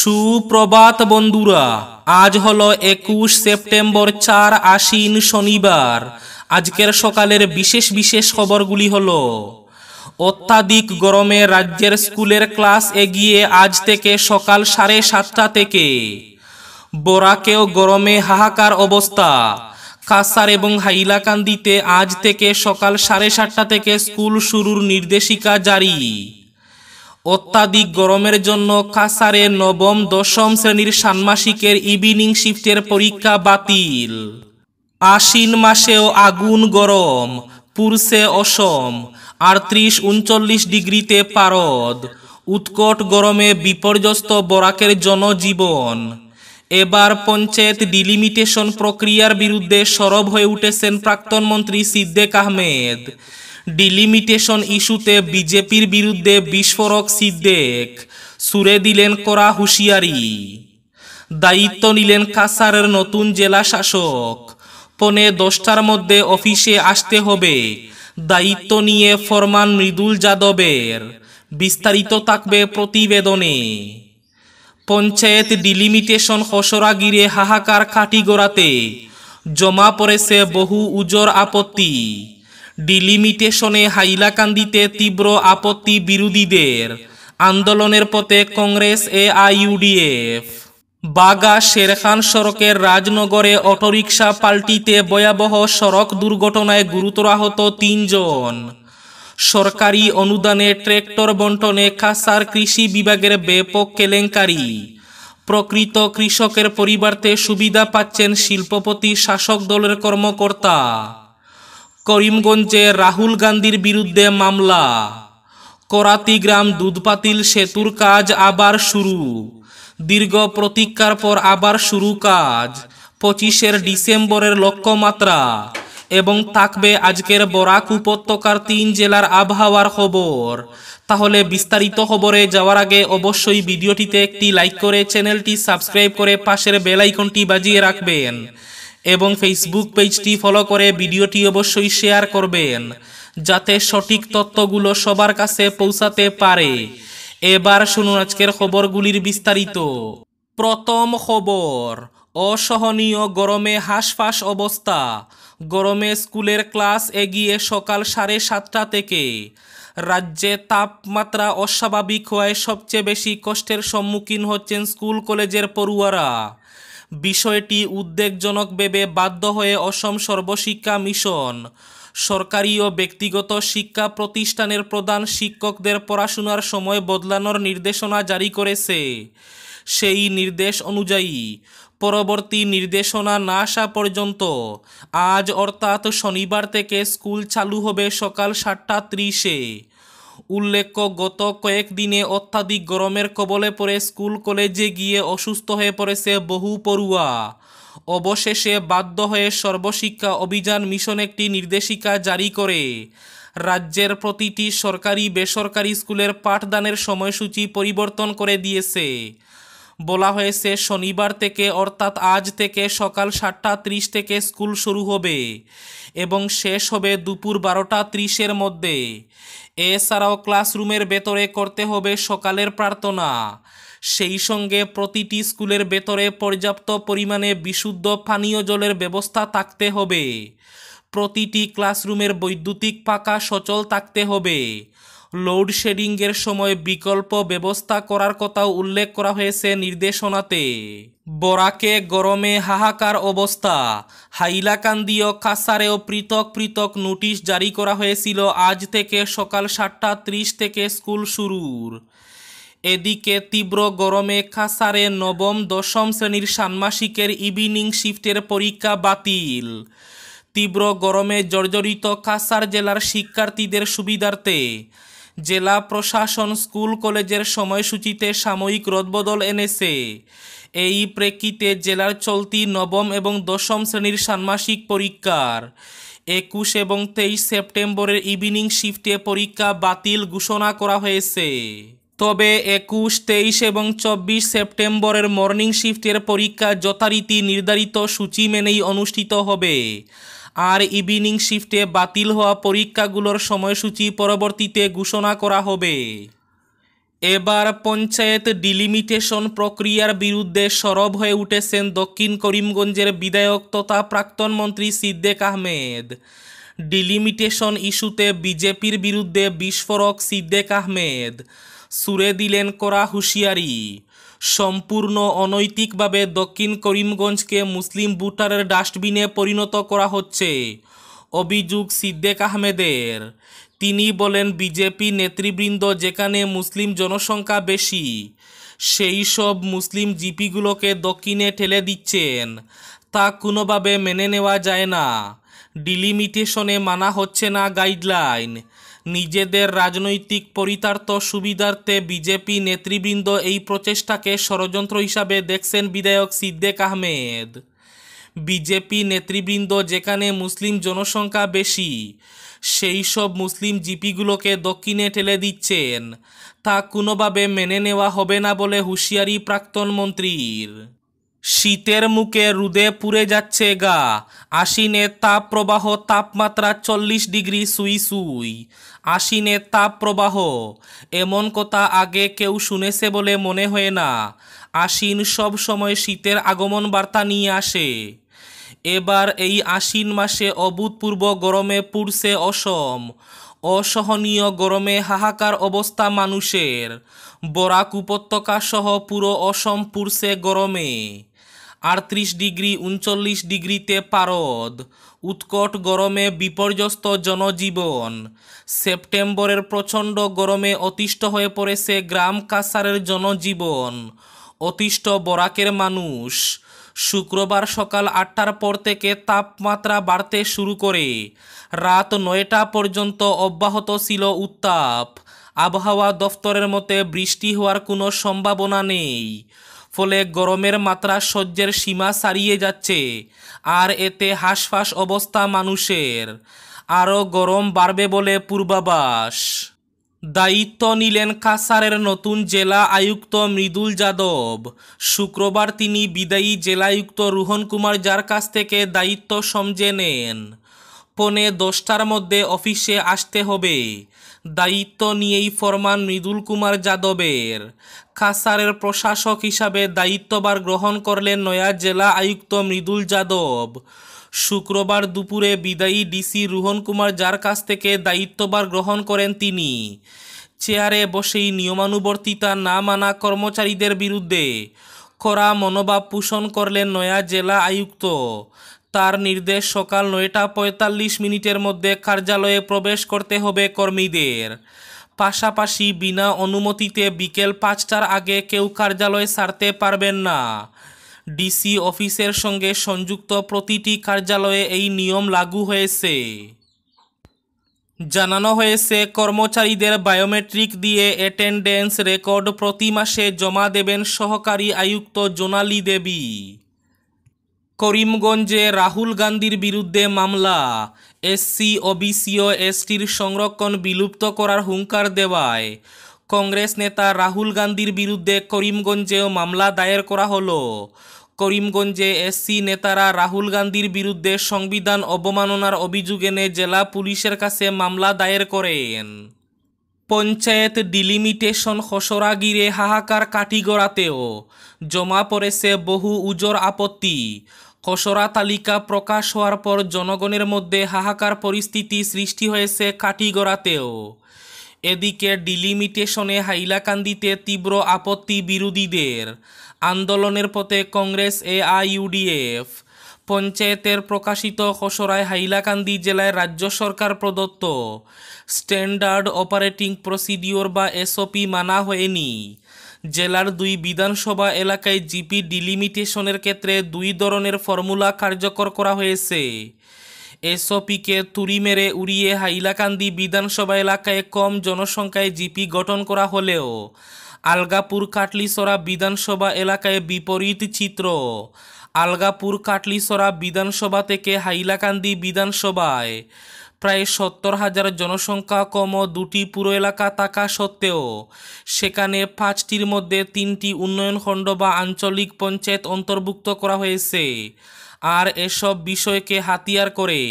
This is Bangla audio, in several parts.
সুপ্রভাত বন্ধুরা, আজ হলো 21 সেপ্টেম্বর 4 আশ্বিন শনিবার। আজকের সকালের বিশেষ বিশেষ খবরগুলি হলো: অত্যাধিক গরমে রাজ্যের স্কুলের ক্লাস এগিয়ে আজ থেকে সকাল 7:30 থেকে। বরাকেও গরমে হাহাকার অবস্থা। কাছাড় এবং হাইলাকান্দিতে আজ থেকে সকাল 7:30 থেকে স্কুল শুরুর নির্দেশিকা জারি। অত্যাধিক গরমের জন্য কাছাড়ে নবম দশম শ্রেণীর ষান্মাসিকের ইভিনিং শিফটের পরীক্ষা বাতিল। আশ্বিন মাসেও আগুন গরম, পুরছে অসম, 38-39 ডিগ্রিতে পারদ। উৎকট গরমে বিপর্যস্ত বরাকের জনজীবন। এবার পঞ্চায়েত ডিলিমিটেশন প্রক্রিয়ার বিরুদ্ধে সরব হয়ে উঠেছেন প্রাক্তন মন্ত্রী সিদ্দিক আহমেদ। ডিলিমিটেশন ইস্যুতে বিজেপির বিরুদ্ধে বিস্ফোরক সিদ্দিক, সুরে দিলেন কড়া হুঁশিয়ারি। দায়িত্ব নিলেন কাছাড়ের নতুন জেলা শাসক। 9:45টার মধ্যে অফিসে আসতে হবে। দায়িত্ব নিয়ে ফরমান মৃদুল যাদবের। বিস্তারিত থাকবে প্রতিবেদনে। পঞ্চায়েত ডিলিমিটেশন খসড়া ঘিরে হাহাকার কাটিগড়াতে জমা পড়েছে বহু উজোর আপত্তি। ডিলিমিটেশনে হাইলাকান্দিতে তীব্র আপত্তি বিরোধীদের। আন্দোলনের পথে কংগ্রেস AIUDF। বাগা শেরখান সড়কের রাজনগরে অটোরিকশা পাল্টিতে ভয়াবহ সড়ক দুর্ঘটনায় গুরুতর আহত 3 জন। সরকারি অনুদানে ট্রাক্টর বন্টনে কাছাড় কৃষি বিভাগের ব্যাপক কেলেঙ্কারি। প্রকৃত কৃষকের পরিবর্তে সুবিধা পাচ্ছেন শিল্পপতি শাসক দলের কর্মকর্তা। করিমগঞ্জে রাহুল গান্ধীর বিরুদ্ধে মামলা। করাতিগ্রাম দুধপাতিল সেতুর কাজ আবার শুরু। দীর্ঘ প্রতীক্ষার পর আবার শুরু কাজ। 25 ডিসেম্বরের লক্ষ্যমাত্রা। এবং থাকবে আজকের বরাক উপত্যকার 3 জেলার আবহাওয়ার খবর। তাহলে বিস্তারিত খবরে যাওয়ার আগে অবশ্যই ভিডিওটিতে একটি লাইক করে চ্যানেলটি সাবস্ক্রাইব করে পাশের বেল আইকনটি বাজিয়ে রাখবেন এবং ফেসবুক পেজটি ফলো করে ভিডিওটি অবশ্যই শেয়ার করবেন যাতে সঠিক তথ্যগুলো সবার কাছে পৌঁছাতে পারে। এবার শুনুন আজকের খবরগুলির বিস্তারিত। প্রথম খবর, অসহনীয় গরমে হাঁসফাঁস অবস্থা। গরমে স্কুলের ক্লাস এগিয়ে সকাল 7:30 থেকে। রাজ্যে তাপমাত্রা অস্বাভাবিক হওয়ায় সবচেয়ে বেশি কষ্টের সম্মুখীন হচ্ছেন স্কুল কলেজের পড়ুয়ারা। বিষয়টি উদ্বেগজনক ভেবে বাধ্য হয়ে অসম সর্বশিক্ষা মিশন সরকারি ও ব্যক্তিগত শিক্ষা প্রতিষ্ঠানের প্রধান শিক্ষকদের পড়াশোনার সময় বদলানোর নির্দেশনা জারি করেছে। সেই নির্দেশ অনুযায়ী পরবর্তী নির্দেশনা না আসা পর্যন্ত আজ অর্থাৎ শনিবার থেকে স্কুল চালু হবে সকাল 7:30-এ। উল্লেখ্য, গত কয়েকদিনে অত্যাধিক গরমের কবলে পড়ে স্কুল কলেজে গিয়ে অসুস্থ হয়ে পড়েছে বহু পড়ুয়া। অবশেষে বাধ্য হয়ে সর্বশিক্ষা অভিযান মিশন একটি নির্দেশিকা জারি করে রাজ্যের প্রতিটি সরকারি বেসরকারি স্কুলের পাঠদানের সময়সূচি পরিবর্তন করে দিয়েছে। বলা হয়েছে শনিবার থেকে অর্থাৎ আজ থেকে সকাল 7:30 থেকে স্কুল শুরু হবে এবং শেষ হবে দুপুর 12:30-এর মধ্যে। এছাড়াও ক্লাসরুমের ভেতরে করতে হবে সকালের প্রার্থনা। সেই সঙ্গে প্রতিটি স্কুলের ভেতরে পর্যাপ্ত পরিমাণে বিশুদ্ধ পানীয় জলের ব্যবস্থা থাকতে হবে। প্রতিটি ক্লাসরুমের বৈদ্যুতিক পাখা সচল থাকতে হবে। লোডশেডিংয়ের সময় বিকল্প ব্যবস্থা করার কথাও উল্লেখ করা হয়েছে নির্দেশনাতে। বরাকে গরমে হাহাকার অবস্থা। হাইলাকান্দি ও কাছাড়েও পৃথক পৃথক নোটিশ জারি করা হয়েছিল আজ থেকে সকাল 7:30 থেকে স্কুল শুরুর। এদিকে তীব্র গরমে কাছাড়ে নবম দশম শ্রেণীর ষান্মাসিকের ইভিনিং শিফটের পরীক্ষা বাতিল। তীব্র গরমে জর্জরিত কাছাড় জেলার শিক্ষার্থীদের সুবিধার্থে জেলা প্রশাসন স্কুল কলেজের সময়সূচিতে সাময়িক রদবদল এনেছে। এই প্রেক্ষিতে জেলার চলতি নবম এবং দশম শ্রেণীর ষান্মাসিক পরীক্ষার 21 এবং 23 সেপ্টেম্বরের ইভিনিং শিফটে পরীক্ষা বাতিল ঘোষণা করা হয়েছে। তবে 21, 23 এবং 24 সেপ্টেম্বরের মর্নিং শিফটের পরীক্ষা যথারীতি নির্ধারিত সূচি মেনেই অনুষ্ঠিত হবে। আর ইভিনিং শিফটে বাতিল হওয়া পরীক্ষাগুলোর সময়সূচি পরবর্তীতে ঘোষণা করা হবে। এবার পঞ্চায়েত ডিলিমিটেশন প্রক্রিয়ার বিরুদ্ধে সরব হয়ে উঠেছেন দক্ষিণ করিমগঞ্জের বিধায়ক তথা প্রাক্তন মন্ত্রী সিদ্দেক আহমেদ। ডিলিমিটেশন ইস্যুতে বিজেপির বিরুদ্ধে বিস্ফোরক সিদ্দেক আহমেদ সুরে দিলেন কড়া হুঁশিয়ারি। সম্পূর্ণ অনৈতিকভাবে দক্ষিণ করিমগঞ্জকে মুসলিম ভোটারের ডাস্টবিনে পরিণত করা হচ্ছে অভিযোগ সিদ্দেক আহমেদের। তিনি বলেন, বিজেপি নেতৃবৃন্দ যেখানে মুসলিম জনসংখ্যা বেশি সেই সব মুসলিম জিপিগুলোকে দক্ষিণে ঠেলে দিচ্ছেন, তা কোনোভাবে মেনে নেওয়া যায় না। ডিলিমিটেশনে মানা হচ্ছে না গাইডলাইন। নিজেদের রাজনৈতিক পরিতার্থ সুবিধার্থে বিজেপি নেতৃবৃন্দ এই প্রচেষ্টাকে ষড়যন্ত্র হিসাবে দেখছেন বিধায়ক সিদ্দেক আহমেদ। বিজেপি নেতৃবৃন্দ যেখানে মুসলিম জনসংখ্যা বেশি সেই সব মুসলিম জিপিগুলোকে দক্ষিণে ঠেলে দিচ্ছেন, তা কোনোভাবে মেনে নেওয়া হবে না বলে হুঁশিয়ারি প্রাক্তন মন্ত্রীর। শীতের মুখে রোদে পুড়ে যাচ্ছে গা, আশ্বিনে তাপ প্রবাহ, তাপমাত্রা 40 ডিগ্রি সুই সুই। আশ্বিনে তাপ প্রবাহ, এমন কথা আগে কেউ শুনেছে বলে মনে হয় না। আশ্বিন সব সময় শীতের আগমন বার্তা নিয়ে আসে। এবার এই আশ্বিন মাসে অভূতপূর্ব গরমে পুড়ছে অসম। অসহনীয় গরমে হাহাকার অবস্থা মানুষের। বরাক উপত্যকা সহ পুরো অসম পুড়ছে গরমে। 38 ডিগ্রি 39 ডিগ্রিতে পারদ। উৎকট গরমে বিপর্যস্ত জনজীবন। সেপ্টেম্বরের প্রচণ্ড গরমে অতিষ্ঠ হয়ে পড়েছে গ্রাম কাছারের জনজীবন, অতিষ্ঠ বরাকের মানুষ। শুক্রবার সকাল 8টার পর থেকে তাপমাত্রা বাড়তে শুরু করে রাত 9টা পর্যন্ত অব্যাহত ছিল উত্তাপ। আবহাওয়া দফতরের মতে বৃষ্টি হওয়ার কোনো সম্ভাবনা নেই, ফলে গরমের মাত্রা সহ্যের সীমা ছাড়িয়ে যাচ্ছে। আর এতে হাঁসফাঁস অবস্থা মানুষের। আরও গরম বাড়বে বলে পূর্বাভাস। দায়িত্ব নিলেন কাছাড়ের নতুন জেলা আয়ুক্ত মৃদুল যাদব। শুক্রবার তিনি বিদায়ী জেলায়ুক্ত রোহন কুমার যার কাছ থেকে দায়িত্ব সমঝে নেন। 9:45টার মধ্যে অফিসে আসতে হবে। দায়িত্ব নিয়েই ফরমান মৃদুল কুমার যাদবের। কাছাড়ের প্রশাসক হিসাবে দায়িত্বভার গ্রহণ করলেন নয়া জেলা আয়ুক্ত মৃদুল যাদব। শুক্রবার দুপুরে বিদায়ী ডিসি রোহন কুমার যার কাছ থেকে দায়িত্বভার গ্রহণ করেন তিনি। চেয়ারে বসেই নিয়মানুবর্তিতা না মানা কর্মচারীদের বিরুদ্ধে কড়া মনোভাব পোষণ করলেন নয়া জেলা আয়ুক্ত। তার নির্দেশ, সকাল 9টা 45 মধ্যে কার্যালয়ে প্রবেশ করতে হবে কর্মীদের। পাশাপাশি বিনা অনুমতিতে বিকেল 5টার আগে কেউ কার্যালয় ছাড়তে পারবেন না। ডিসি অফিসের সঙ্গে সংযুক্ত প্রতিটি কার্যালয়ে এই নিয়ম লাগু হয়েছে। জানানো হয়েছে, কর্মচারীদের বায়োমেট্রিক দিয়ে অ্যাটেন্ডেন্স রেকর্ড প্রতি মাসে জমা দেবেন সহকারী আয়ুক্ত জোনালী দেবী। করিমগঞ্জে রাহুল গান্ধীর বিরুদ্ধে মামলা। এসসি, ওবিসি ও এসটির সংরক্ষণ বিলুপ্ত করার হুঙ্কার দেওয়ায় কংগ্রেস নেতা রাহুল গান্ধীর বিরুদ্ধে করিমগঞ্জেও মামলা দায়ের করা হলো। করিমগঞ্জে এসসি নেতারা রাহুল গান্ধীর বিরুদ্ধে সংবিধান অবমাননার অভিযোগ এনে জেলা পুলিশের কাছে মামলা দায়ের করেন। পঞ্চায়েত ডিলিমিটেশন খসড়া ঘিরে হাহাকার কাটিগড়াতেও জমা পড়েছে বহু উজোর আপত্তি। খসড়া তালিকা প্রকাশ হওয়ার পর জনগণের মধ্যে হাহাকার পরিস্থিতি সৃষ্টি হয়েছে কাটিগড়াতেও। এদিকে ডিলিমিটেশনে হাইলাকান্দিতে তীব্র আপত্তি বিরোধীদের। আন্দোলনের পথে কংগ্রেস, এআইইউডিএফ। পঞ্চায়েতের প্রকাশিত খসড়ায় হাইলাকান্দি জেলায় রাজ্য সরকার প্রদত্ত স্ট্যান্ডার্ড অপারেটিং প্রসিডিওর বা এসওপি মানা হয়নি। জেলার 2 বিধানসভা এলাকায় জিপি ডিলিমিটেশনের ক্ষেত্রে 2 ধরনের ফর্মুলা কার্যকর করা হয়েছে। এসওপিকে তুড়ি মেরে উড়িয়ে হাইলাকান্দি বিধানসভা এলাকায় কম জনসংখ্যায় জিপি গঠন করা হলেও আলগাপুর কাটলিছড়া বিধানসভা এলাকায় বিপরীত চিত্র। আলগাপুর কাটলিছড়া বিধানসভা থেকে হাইলাকান্দি বিধানসভায় প্রায় 70,000 জনসংখ্যা কম ও 2টি পুর এলাকা থাকা সত্ত্বেও সেখানে 5টির মধ্যে 3টি উন্নয়ন খণ্ড বা আঞ্চলিক পঞ্চায়েত অন্তর্ভুক্ত করা হয়েছে। আর এসব বিষয়কে হাতিয়ার করে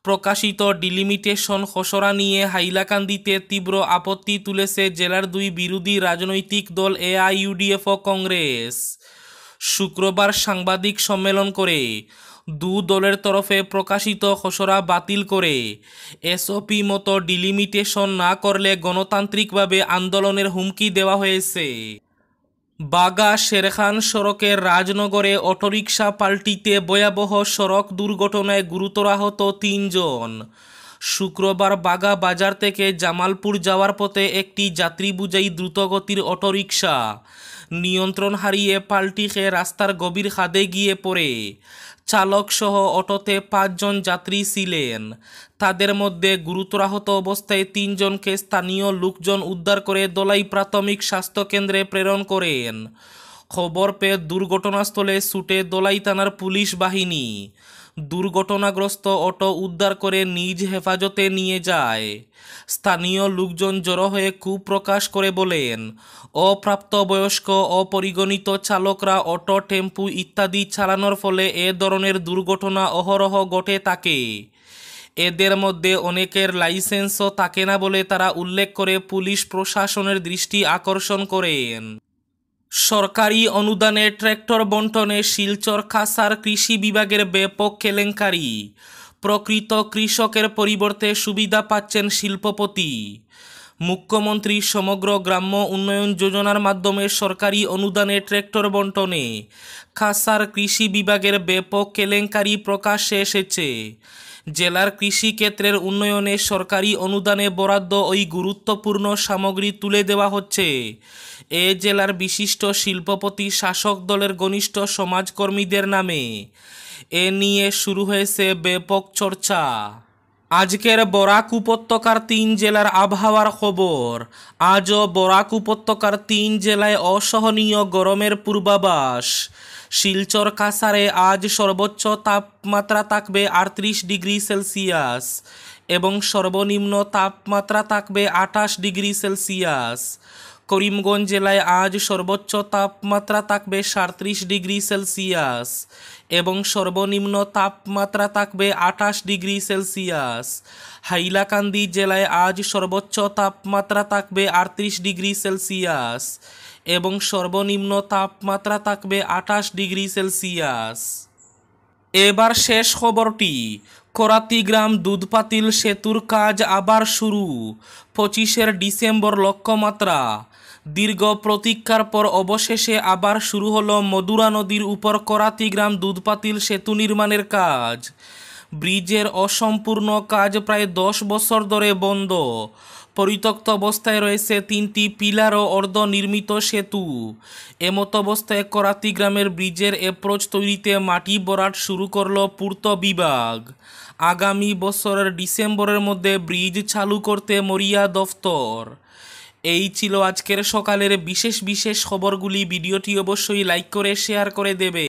প্রকাশিত ডিলিমিটেশন খসড়া নিয়ে হাইলাকান্দিতে তীব্র আপত্তি তুলেছে জেলার দুই বিরোধী রাজনৈতিক দল এআইইউডিএফ ও কংগ্রেস। শুক্রবার সাংবাদিক সম্মেলন করে দু দলের তরফে প্রকাশিত খসড়া বাতিল করে এসওপি মতো ডিলিমিটেশন না করলে গণতান্ত্রিকভাবে আন্দোলনের হুমকি দেওয়া হয়েছে। বাগা শেরখান সড়কের রাজনগরে অটোরিকশা পাল্টিতে ভয়াবহ সড়ক দুর্ঘটনায় গুরুতর আহত ৩ জন। শুক্রবার বাগা বাজার থেকে জামালপুর যাওয়ার পথে একটি যাত্রী বোঝাই দ্রুতগতির অটোরিকশা নিয়ন্ত্রণ হারিয়ে পাল্টি খেয়ে রাস্তার গভীর খাদে গিয়ে পড়ে। চালকসহ অটোতে ৫ জন যাত্রী ছিলেন। তাদের মধ্যে গুরুতর আহত অবস্থায় ৩ জনকে স্থানীয় লোকজন উদ্ধার করে দোলাই প্রাথমিক স্বাস্থ্যকেন্দ্রে প্রেরণ করেন। খবর পেয়ে দুর্ঘটনাস্থলে ছুটে দোলাই থানার পুলিশ বাহিনী দুর্ঘটনাগ্রস্ত অটো উদ্ধার করে নিজ হেফাজতে নিয়ে যায়। স্থানীয় লোকজন জড়ো হয়ে ক্ষোভ প্রকাশ করে বলেন, অপ্রাপ্তবয়স্ক অপরিগণিত চালকরা অটো, টেম্পু ইত্যাদি চালানোর ফলে এ ধরনের দুর্ঘটনা অহরহ ঘটে থাকে। এদের মধ্যে অনেকের লাইসেন্সও থাকে না বলে তারা উল্লেখ করে পুলিশ প্রশাসনের দৃষ্টি আকর্ষণ করেন। সরকারি অনুদানে ট্রাক্টর বণ্টনে শিলচর খাসার কৃষি বিভাগের ব্যাপক কেলেঙ্কারি। প্রকৃত কৃষকের পরিবর্তে সুবিধা পাচ্ছেন শিল্পপতি। মুখ্যমন্ত্রী সমগ্র গ্রাম্য উন্নয়ন যোজনার মাধ্যমে সরকারি অনুদানে ট্রাক্টর বণ্টনে খাসার কৃষি বিভাগের ব্যাপক কেলেঙ্কারি প্রকাশ্যে এসেছে। জেলার কৃষিক্ষেত্রের উন্নয়নে সরকারি অনুদানে বরাদ্দ ওই গুরুত্বপূর্ণ সামগ্রী তুলে দেওয়া হচ্ছে এ জেলার বিশিষ্ট শিল্পপতি শাসক দলের ঘনিষ্ঠ সমাজকর্মীদের নামে। এ নিয়ে শুরু হয়েছে ব্যাপক চর্চা। আজকের বরাক উপত্যকার ৩ জেলার আবহাওয়ার খবর। আজও বরাক উপত্যকার ৩ জেলায় অসহনীয় গরমের পূর্বাভাস। শিলচর কাছাড়ে আজ সর্বোচ্চ তাপমাত্রা থাকবে ৩৮ ডিগ্রি সেলসিয়াস এবং সর্বনিম্ন তাপমাত্রা থাকবে ২৮ ডিগ্রি সেলসিয়াস। করিমগঞ্জ জেলায় আজ সর্বোচ্চ তাপমাত্রা থাকবে ৩৭ ডিগ্রি সেলসিয়াস এবং সর্বনিম্ন তাপমাত্রা থাকবে ২৮ ডিগ্রি সেলসিয়াস। হাইলাকান্দি জেলায় আজ সর্বোচ্চ তাপমাত্রা থাকবে ৩৮ ডিগ্রি সেলসিয়াস এবং সর্বনিম্ন তাপমাত্রা থাকবে ২৮ ডিগ্রি সেলসিয়াস। এবার শেষ খবরটি। করাতিগ্রাম দুধপাতিল সেতুর কাজ আবার শুরু। ২৫ ডিসেম্বর লক্ষ্যমাত্রা। দীর্ঘ প্রতীক্ষার পর অবশেষে আবার শুরু হলো মধুরা নদীর উপর করাতিগ্রাম দুধপাতিল সেতু নির্মাণের কাজ। ব্রিজের অসম্পূর্ণ কাজ প্রায় ১০ বছর ধরে বন্ধ। পরিত্যক্ত অবস্থায় রয়েছে ৩টি পিলার ও অর্ধনির্মিত সেতু। এমত অবস্থায় করাতিগ্রামের ব্রিজের অ্যাপ্রোচ তৈরিতে মাটি ভরাট শুরু করল পূর্ত বিভাগ। আগামী বছরের ডিসেম্বরের মধ্যে ব্রিজ চালু করতে মরিয়া দফতর। এই ছিল আজকের সকালের বিশেষ খবরগুলি। ভিডিওটি অবশ্যই লাইক করে শেয়ার করে দেবে।